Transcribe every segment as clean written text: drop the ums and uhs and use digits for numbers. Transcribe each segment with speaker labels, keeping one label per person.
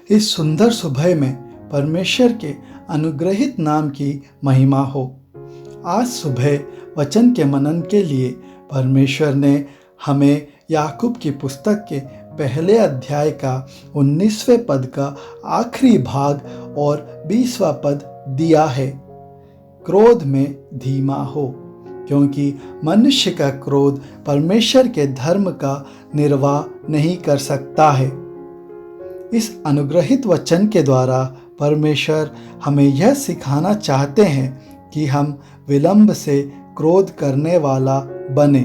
Speaker 1: इस सुंदर सुबह में परमेश्वर के अनुग्रहित नाम की महिमा हो। आज सुबह वचन के मनन के लिए परमेश्वर ने हमें याकूब की पुस्तक के पहले अध्याय का 19वें पद का आखिरी भाग और 20वां पद दिया है। क्रोध में धीमा हो, क्योंकि मनुष्य का क्रोध परमेश्वर के धर्म का निर्वाह नहीं कर सकता है। इस अनुग्रहित वचन के द्वारा परमेश्वर हमें यह सिखाना चाहते हैं कि हम विलंब से क्रोध करने वाला बने।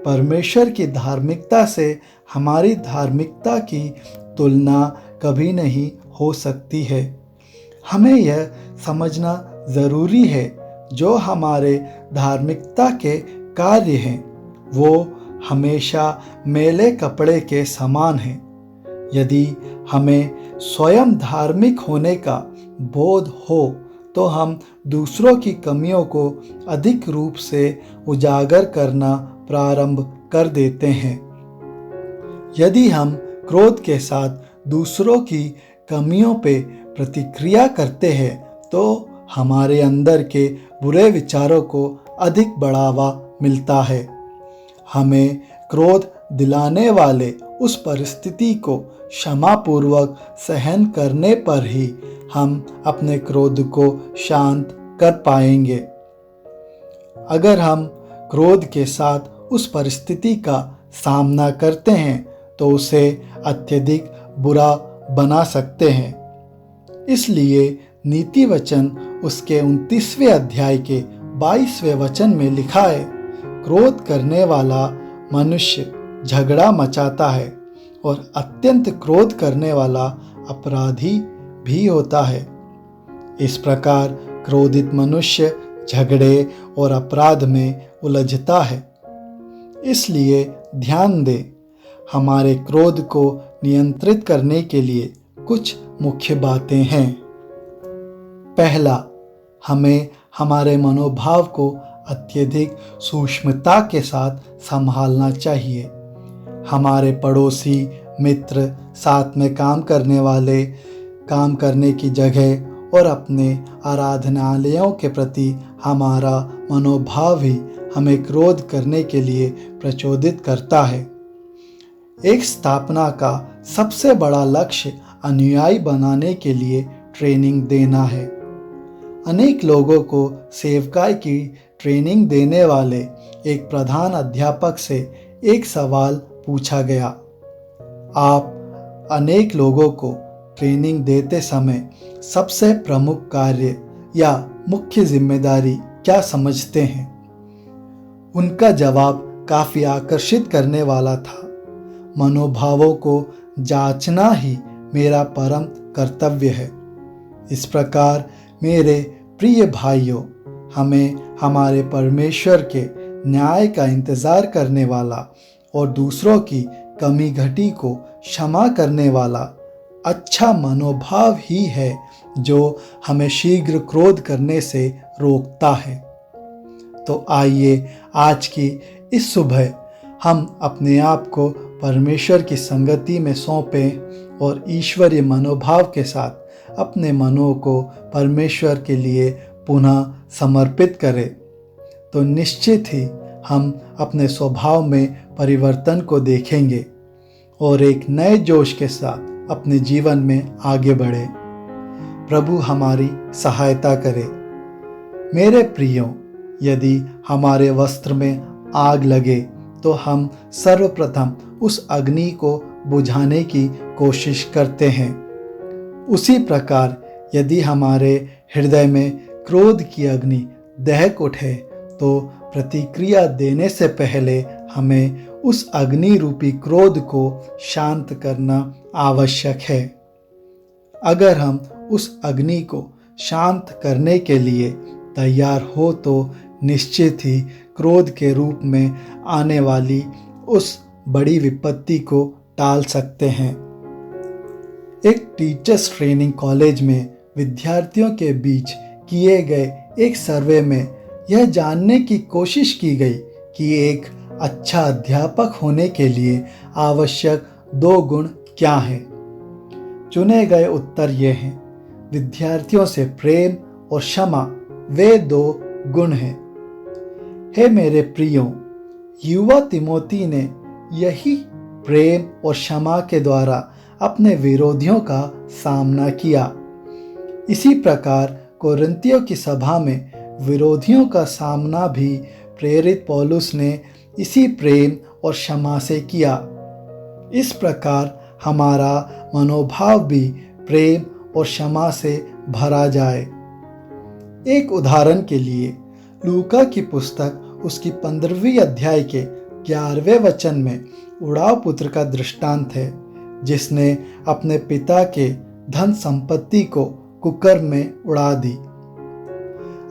Speaker 1: परमेश्वर की धार्मिकता से हमारी धार्मिकता की तुलना कभी नहीं हो सकती है। हमें यह समझना ज़रूरी है, जो हमारे धार्मिकता के कार्य हैं वो हमेशा मैले कपड़े के समान हैं। यदि हमें स्वयं धार्मिक होने का बोध हो तो हम दूसरों की कमियों को अधिक रूप से उजागर करना प्रारंभ कर देते हैं। यदि हम क्रोध के साथ दूसरों की कमियों पे प्रतिक्रिया करते हैं तो हमारे अंदर के बुरे विचारों को अधिक बढ़ावा मिलता है। हमें क्रोध दिलाने वाले उस परिस्थिति को क्षमापूर्वक सहन करने पर ही हम अपने क्रोध को शांत कर पाएंगे। अगर हम क्रोध के साथ उस परिस्थिति का सामना करते हैं तो उसे अत्यधिक बुरा बना सकते हैं। इसलिए नीति वचन उसके 29वें अध्याय के 22वें वचन में लिखा है, क्रोध करने वाला मनुष्य झगड़ा मचाता है और अत्यंत क्रोध करने वाला अपराधी भी होता है। इस प्रकार क्रोधित मनुष्य झगड़े और अपराध में उलझता है। इसलिए ध्यान दें, हमारे क्रोध को नियंत्रित करने के लिए कुछ मुख्य बातें हैं। पहला, हमें हमारे मनोभाव को अत्यधिक सूक्ष्मता के साथ संभालना चाहिए। हमारे पड़ोसी, मित्र, साथ में काम करने वाले, काम करने की जगह और अपने आराधनालयों के प्रति हमारा मनोभाव ही हमें क्रोध करने के लिए प्रचोदित करता है। एक स्थापना का सबसे बड़ा लक्ष्य अनुयायी बनाने के लिए ट्रेनिंग देना है। अनेक लोगों को सेवकाई की ट्रेनिंग देने वाले एक प्रधान अध्यापक से एक सवाल पूछा गया, आप अनेक लोगों को ट्रेनिंग देते समय सबसे प्रमुख कार्य या मुख्य जिम्मेदारी क्या समझते हैं? उनका जवाब काफ़ी आकर्षित करने वाला था। मनोभावों को जांचना ही मेरा परम कर्तव्य है। इस प्रकार मेरे प्रिय भाइयों, हमें हमारे परमेश्वर के न्याय का इंतज़ार करने वाला और दूसरों की कमी घटी को क्षमा करने वाला अच्छा मनोभाव ही है जो हमें शीघ्र क्रोध करने से रोकता है। तो आइए आज की इस सुबह हम अपने आप को परमेश्वर की संगति में सौंपें और ईश्वरीय मनोभाव के साथ अपने मनों को परमेश्वर के लिए पुनः समर्पित करें। तो निश्चित ही हम अपने स्वभाव में परिवर्तन को देखेंगे और एक नए जोश के साथ अपने जीवन में आगे बढ़े। प्रभु हमारी सहायता करे। मेरे प्रियो, यदि हमारे वस्त्र में आग लगे तो हम सर्वप्रथम उस अग्नि को बुझाने की कोशिश करते हैं। उसी प्रकार यदि हमारे हृदय में क्रोध की अग्नि दहक उठे तो प्रतिक्रिया देने से पहले हमें उस अग्नि रूपी क्रोध को शांत करना आवश्यक है। अगर हम उस अग्नि को शांत करने के लिए तैयार हो तो निश्चित ही क्रोध के रूप में आने वाली उस बड़ी विपत्ति को टाल सकते हैं। एक टीचर्स ट्रेनिंग कॉलेज में विद्यार्थियों के बीच किए गए एक सर्वे में यह जानने की कोशिश की गई कि एक अच्छा अध्यापक होने के लिए आवश्यक 2 गुण क्या हैं। चुने गए उत्तर ये हैं। विद्यार्थियों से प्रेम और क्षमा वे दो गुण हैं। हे मेरे प्रियो, युवा तिमोथी ने यही प्रेम और क्षमा के द्वारा अपने विरोधियों का सामना किया। इसी प्रकार कोरिन्थियों की सभा में विरोधियों का सामना भी प्रेरित पौलुस ने इसी प्रेम और क्षमा से किया। इस प्रकार हमारा मनोभाव भी प्रेम और क्षमा से भरा जाए। एक उदाहरण के लिए लूका की पुस्तक उसकी 15वीं अध्याय के 11वें वचन में उड़ाव पुत्र का दृष्टांत है, जिसने अपने पिता के धन संपत्ति को कुकर में उड़ा दी।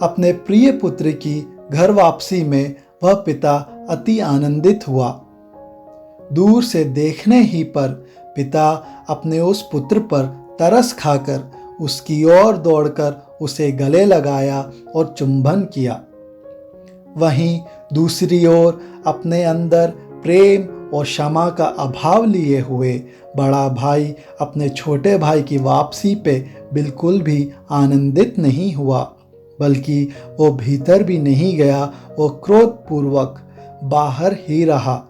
Speaker 1: अपने प्रिय पुत्र की घर वापसी में वह पिता अति आनंदित हुआ। दूर से देखने ही पर पिता अपने उस पुत्र पर तरस खाकर उसकी ओर दौड़कर उसे गले लगाया और चुंबन किया। वहीं दूसरी ओर अपने अंदर प्रेम और क्षमा का अभाव लिए हुए बड़ा भाई अपने छोटे भाई की वापसी पे बिल्कुल भी आनंदित नहीं हुआ, बल्कि वो भीतर भी नहीं गया, वो क्रोधपूर्वक बाहर ही रहा।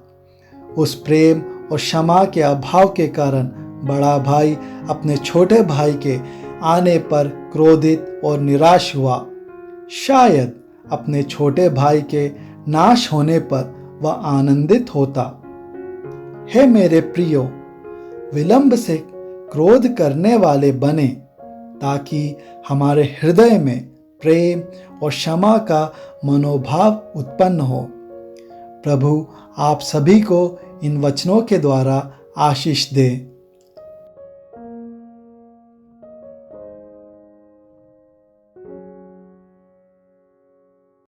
Speaker 1: उस प्रेम और क्षमा के अभाव के कारण बड़ा भाई अपने छोटे भाई के आने पर क्रोधित और निराश हुआ। शायद अपने छोटे भाई के नाश होने पर वह आनंदित होता। हे मेरे प्रियो, विलंब से क्रोध करने वाले बने, ताकि हमारे हृदय में प्रेम और क्षमा का मनोभाव उत्पन्न हो। प्रभु आप सभी को इन वचनों के द्वारा आशीष दे।